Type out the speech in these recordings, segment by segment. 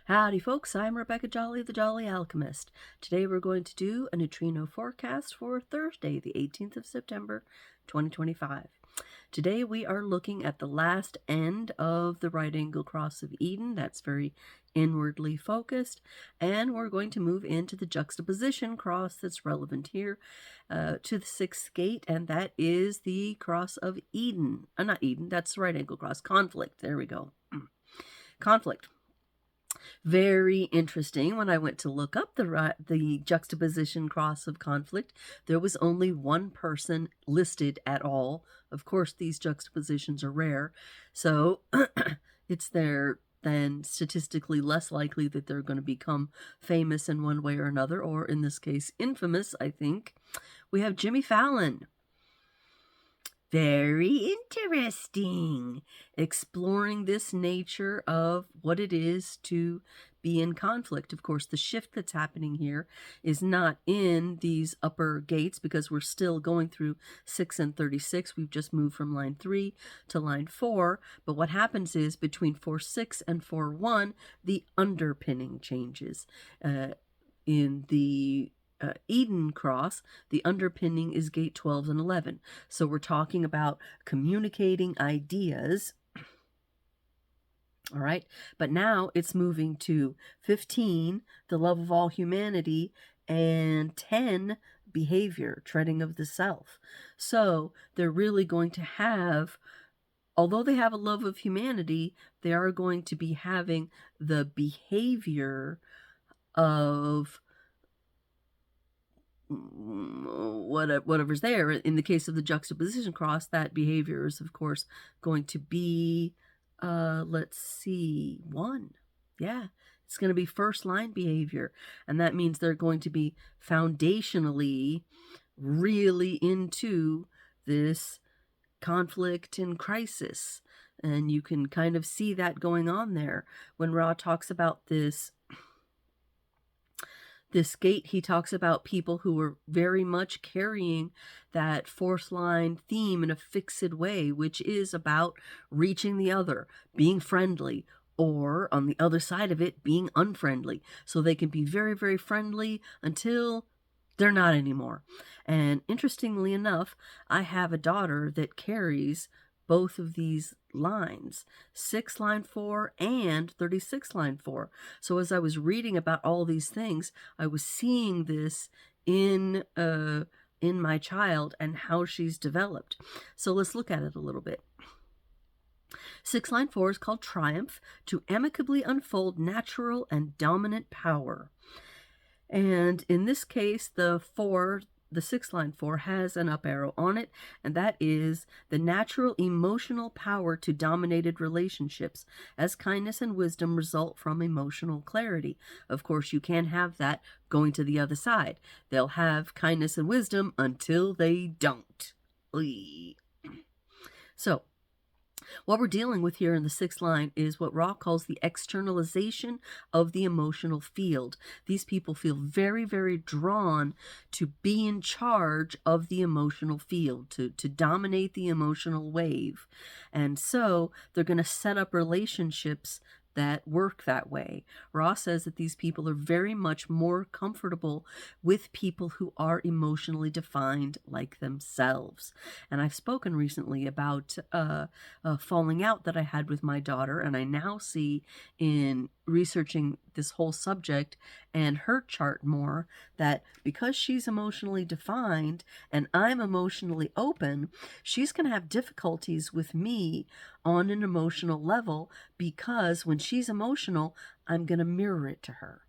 Howdy folks, I'm Rebecca Jolly, the Jolly Alchemist. Today we're going to do a neutrino forecast for Thursday, the 18th of September, 2025. Today we are looking at the last end of the right angle cross of Eden. That's very inwardly focused. And we're going to move into the juxtaposition cross that's relevant here to the sixth gate, and that is the cross of Eden. Not Eden, that's the right angle cross. Conflict. There we go. Conflict. Very interesting. When I went to look up the juxtaposition cross of conflict, there was only one person listed at all. Of course, these juxtapositions are rare, so it's then statistically less likely that they're going to become famous in one way or another, or in this case, infamous, I think. We have Jimmy Fallon. Very interesting. Exploring this nature of what it is to be in conflict. Of course, the shift that's happening here is not in these upper gates because we're still going through 6 and 36. We've just moved from line 3 to line 4. But what happens is between 4-6 and 4-1, the underpinning changes. In the Eden cross, the underpinning is gate 12 and 11. So we're talking about communicating ideas. All right. But now it's moving to 15, the love of all humanity, and 10, behavior, treading of the self. So they're really going to have, although they have a love of humanity, they are going to be having the behavior of whatever's there. In the case of the juxtaposition cross, that behavior is, of course, going to be, let's see, 1. Yeah, it's going to be first line behavior. And that means they're going to be foundationally really into this conflict and crisis. And you can kind of see that going on there. When Ra talks about this gate, he talks about people who are very much carrying that fourth line theme in a fixed way, which is about reaching the other, being friendly, or on the other side of it, being unfriendly. So they can be very, very friendly until they're not anymore. And interestingly enough, I have a daughter that carries both of these lines, 6 line 4 and 36 line 4. So as I was reading about all these things, I was seeing this in my child and how she's developed. So let's look at it a little bit. 6 line 4 is called Triumph, to amicably unfold natural and dominant power. And in this case, the 6 line 4 has an up arrow on it, and that is the natural emotional power to dominated relationships, as kindness and wisdom result from emotional clarity. Of course, you can't have that going to the other side. They'll have kindness and wisdom until they don't. So, what we're dealing with here in the 6th line is what Ra calls the externalization of the emotional field. These people feel very, very drawn to be in charge of the emotional field, to dominate the emotional wave. And so they're going to set up relationships that work that way. Ra says that these people are very much more comfortable with people who are emotionally defined like themselves. And I've spoken recently about a falling out that I had with my daughter, and I now see in researching this whole subject and her chart more that because she's emotionally defined and I'm emotionally open, she's going to have difficulties with me on an emotional level, because when she's emotional, I'm going to mirror it to her.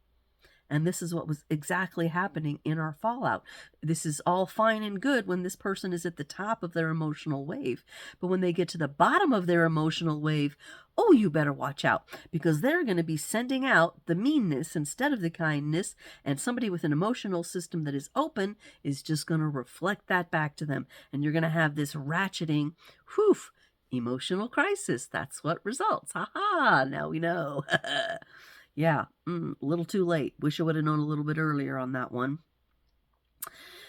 And this is what was exactly happening in our fallout. This is all fine and good when this person is at the top of their emotional wave. But when they get to the bottom of their emotional wave, oh, you better watch out, because they're going to be sending out the meanness instead of the kindness. And somebody with an emotional system that is open is just going to reflect that back to them. And you're going to have this ratcheting, emotional crisis. That's what results. Now we know. Yeah, a little too late. Wish I would have known a little bit earlier on that one.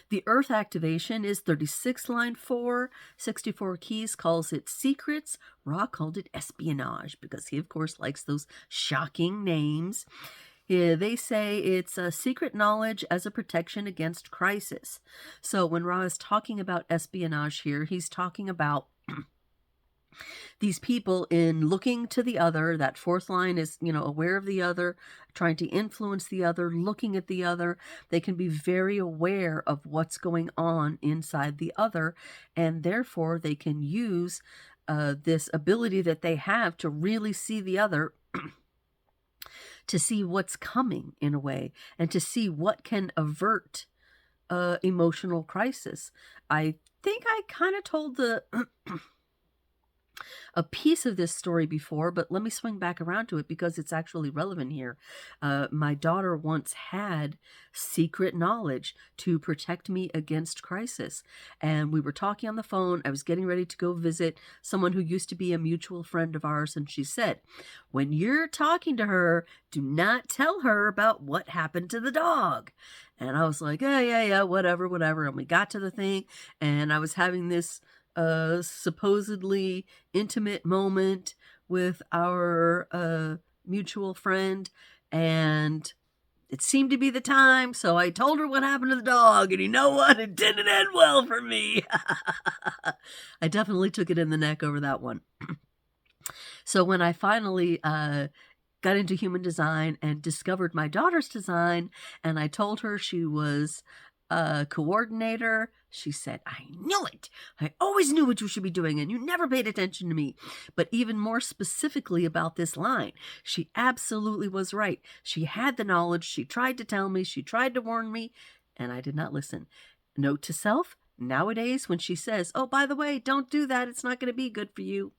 The Earth activation is 36, line 4. 64 keys calls it secrets. Ra called it espionage because he, of course, likes those shocking names. Yeah, they say it's a secret knowledge as a protection against crisis. So when Ra is talking about espionage here, he's talking about these people in looking to the other. That fourth line is, aware of the other, trying to influence the other, looking at the other. They can be very aware of what's going on inside the other, and therefore they can use this ability that they have to really see the other, to see what's coming in a way, and to see what can avert emotional crisis. I think I kind of told a piece of this story before, but let me swing back around to it because it's actually relevant here. My daughter once had secret knowledge to protect me against crisis. And we were talking on the phone. I was getting ready to go visit someone who used to be a mutual friend of ours. And she said, when you're talking to her, do not tell her about what happened to the dog. And I was like, yeah, whatever. And we got to the thing, and I was having this supposedly intimate moment with our mutual friend, and it seemed to be the time, so I told her what happened to the dog, and you know what? It didn't end well for me. I definitely took it in the neck over that one. So when I finally got into human design and discovered my daughter's design, and I told her she was a coordinator, she said, I knew it. I always knew what you should be doing, and you never paid attention to me. But even more specifically about this line, she absolutely was right. She had the knowledge. She tried to tell me. She tried to warn me, and I did not listen. Note to self, nowadays when she says, oh, by the way, don't do that, it's not going to be good for you,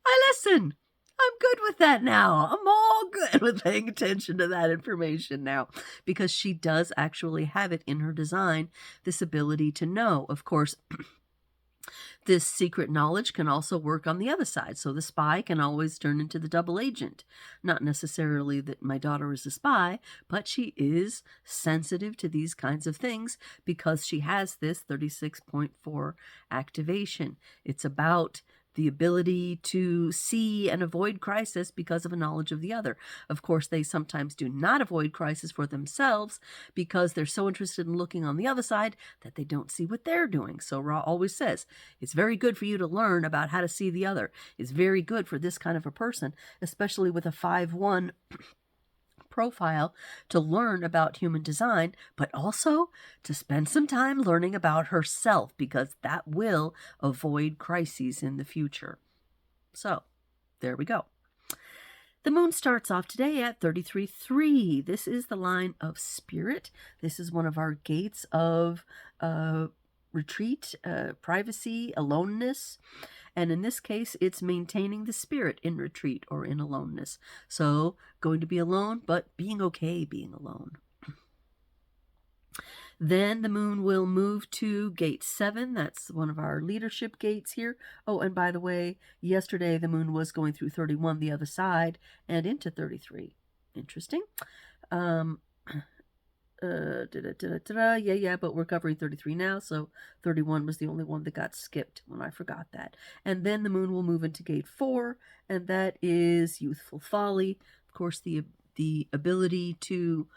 I listen. I'm good with that now. I'm all good with paying attention to that information now, because she does actually have it in her design, this ability to know. Of course, this secret knowledge can also work on the other side. So the spy can always turn into the double agent. Not necessarily that my daughter is a spy, but she is sensitive to these kinds of things because she has this 36.4 activation. It's about the ability to see and avoid crisis because of a knowledge of the other. Of course, they sometimes do not avoid crisis for themselves because they're so interested in looking on the other side that they don't see what they're doing. So Ra always says, it's very good for you to learn about how to see the other. It's very good for this kind of a person, especially with a 5-1 profile, to learn about human design, but also to spend some time learning about herself, because that will avoid crises in the future. So there we go. The moon starts off today at 33.3. This is the line of spirit. This is one of our gates of retreat, privacy, aloneness. And in this case, it's maintaining the spirit in retreat or in aloneness. So going to be alone, but being okay being alone. Then the moon will move to gate 7. That's one of our leadership gates here. Oh, and by the way, yesterday the moon was going through 31, the other side, and into 33. Interesting. Yeah, but we're covering 33 now, so 31 was the only one that got skipped when I forgot that. And then the moon will move into gate 4, and that is youthful folly. Of course, the ability to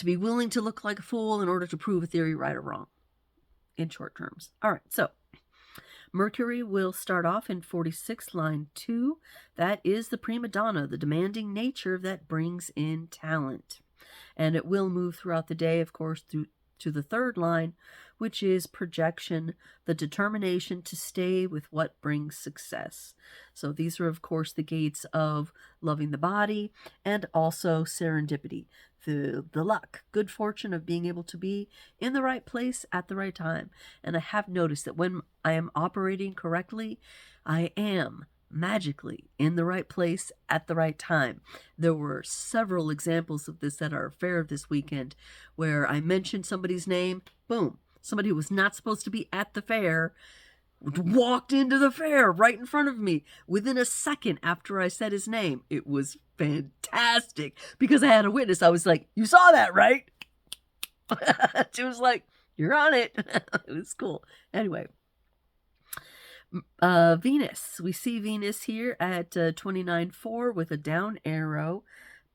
be willing to look like a fool in order to prove a theory right or wrong, in short terms. All right, so Mercury will start off in 46, line 2. That is the prima donna, the demanding nature that brings in talent. And it will move throughout the day, of course, to the third line, which is projection, the determination to stay with what brings success. So these are, of course, the gates of loving the body and also serendipity, the luck, good fortune of being able to be in the right place at the right time. And I have noticed that when I am operating correctly, I am magically in the right place at the right time. There were several examples of this at our fair this weekend where I mentioned somebody's name, boom, somebody who was not supposed to be at the fair walked into the fair right in front of me within a second after I said his name. It was fantastic because I had a witness. I was like, you saw that, right? She was like, you're on it. It was cool. Anyway, Venus. We see Venus here at 29.4 with a down arrow,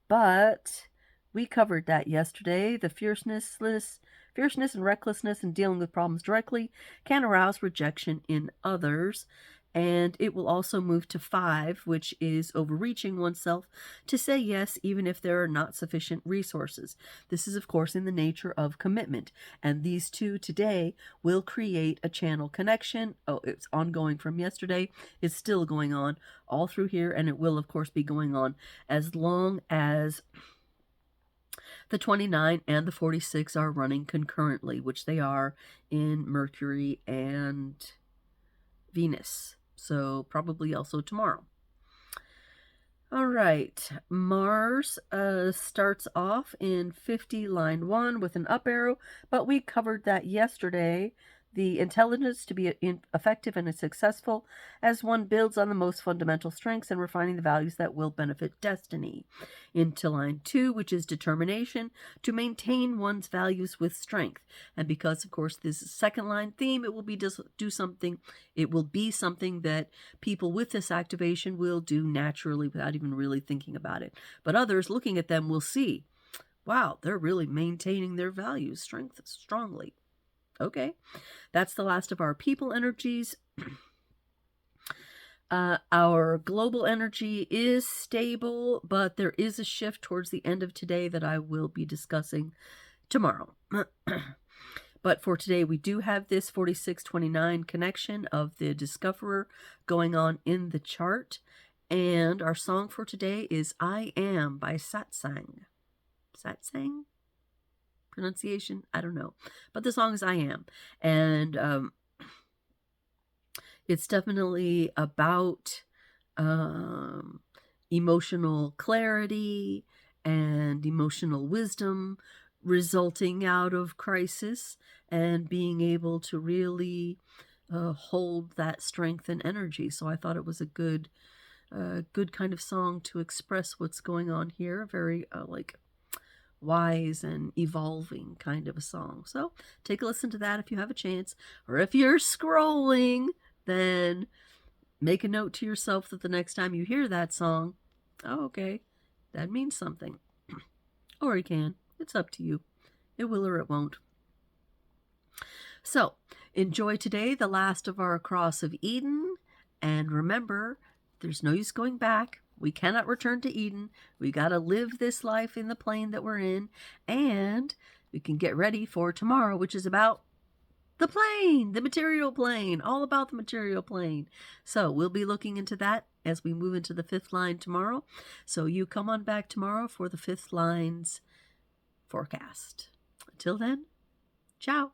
but we covered that yesterday. The fierceness and recklessness in dealing with problems directly can arouse rejection in others. And it will also move to 5, which is overreaching oneself to say yes, even if there are not sufficient resources. This is, of course, in the nature of commitment. And these two today will create a channel connection. Oh, it's ongoing from yesterday. It's still going on all through here. And it will, of course, be going on as long as the 29 and the 46 are running concurrently, which they are in Mercury and Venus. So probably also tomorrow. All right, Mars starts off in 50 line 1 with an up arrow, but we covered that yesterday. The intelligence to be effective and successful as one builds on the most fundamental strengths and refining the values that will benefit destiny. Into line 2, which is determination to maintain one's values with strength. And because, of course, this is second line theme, it will be it will be something that people with this activation will do naturally without even really thinking about it. But others looking at them will see, wow, they're really maintaining their values strongly. Okay, that's the last of our people energies. Our global energy is stable, but there is a shift towards the end of today that I will be discussing tomorrow. But for today, we do have this 4629 connection of the Discoverer going on in the chart. And our song for today is I Am by Satsang. Satsang? Pronunciation? I don't know. But the song is I Am. And it's definitely about emotional clarity and emotional wisdom resulting out of crisis and being able to really hold that strength and energy. So I thought it was a good kind of song to express what's going on here. Very wise and evolving kind of a song. So take a listen to that if you have a chance, or if you're scrolling, then make a note to yourself that the next time you hear that song, oh, okay, that means something. Or you can. It's up to you. It will or it won't. So enjoy today, the last of our Cross of Eden, and remember, there's no use going back. We cannot return to Eden. We got to live this life in the plane that we're in, and we can get ready for tomorrow, which is about the plane, the material plane, all about the material plane. So we'll be looking into that as we move into the 5th line tomorrow. So you come on back tomorrow for the 5th line's forecast. Until then, ciao.